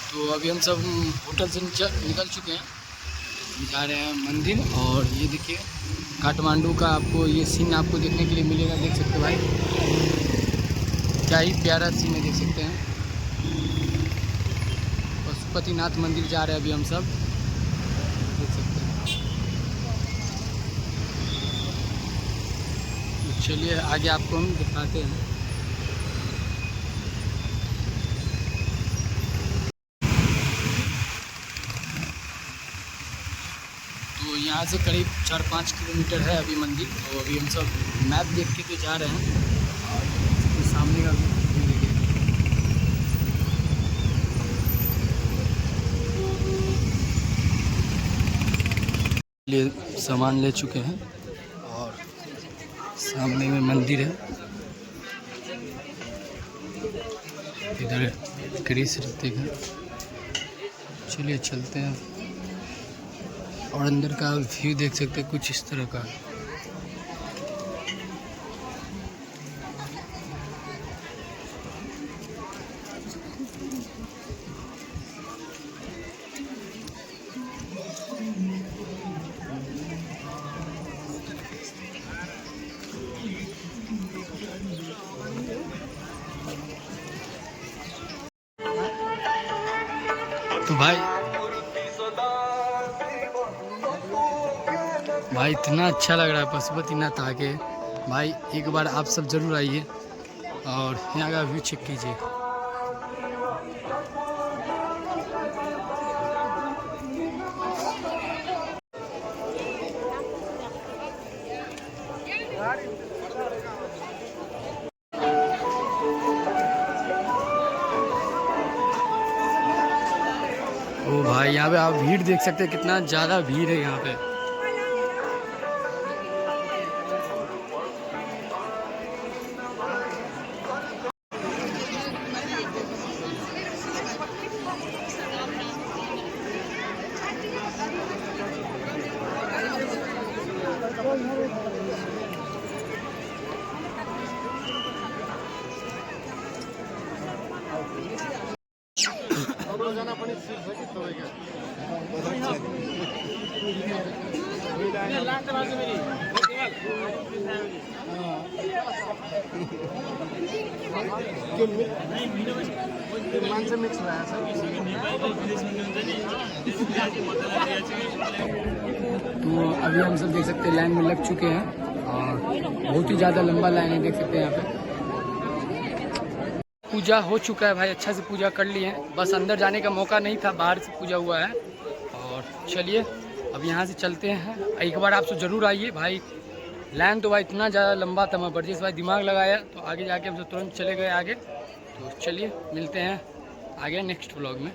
तो अभी हम सब होटल से निकल चुके हैं, जा रहे हैं मंदिर। और ये देखिए काठमांडू का आपको ये सीन आपको देखने के लिए मिलेगा। देख सकते हैं भाई, क्या ही प्यारा सीन है, देख सकते हैं। पशुपतिनाथ मंदिर जा रहे हैं अभी हम सब, देख सकते हैं। तो चलिए आगे आपको हम दिखाते हैं। तो यहाँ से करीब 4-5 किलोमीटर है अभी मंदिर। तो अभी हम सब मैप देख के तो जा रहे हैं। और सामने का लिए सामान ले चुके हैं और सामने में मंदिर है। इधर कृष्ण देखा। चलिए चलते हैं और अंदर का व्यू देख सकते हैं कुछ इस तरह का। तो भाई इतना अच्छा लग रहा है पशुपतिनाथ आके। भाई एक बार आप सब जरूर आइए और यहाँ का व्यू चेक कीजिए। ओ भाई यहाँ पे आप भीड़ देख सकते हैं, कितना ज़्यादा भीड़ है यहाँ पे। तो अभी हम सब देख सकते हैं लाइन में लग चुके हैं और बहुत ही ज़्यादा लंबा लाइन है, देख सकते हैं यहाँ पे। पूजा हो चुका है भाई, अच्छा से पूजा कर लिए हैं। बस अंदर जाने का मौका नहीं था, बाहर से पूजा हुआ है। और चलिए अब यहाँ से चलते हैं। एक बार आप सब जरूर आइए भाई। लाइन तो भाई इतना ज़्यादा लंबा था, मैं बर्जेस भाई दिमाग लगाया तो आगे जाके हम सब तुरंत चले गए आगे। तो चलिए मिलते हैं आगे नेक्स्ट व्लॉग में।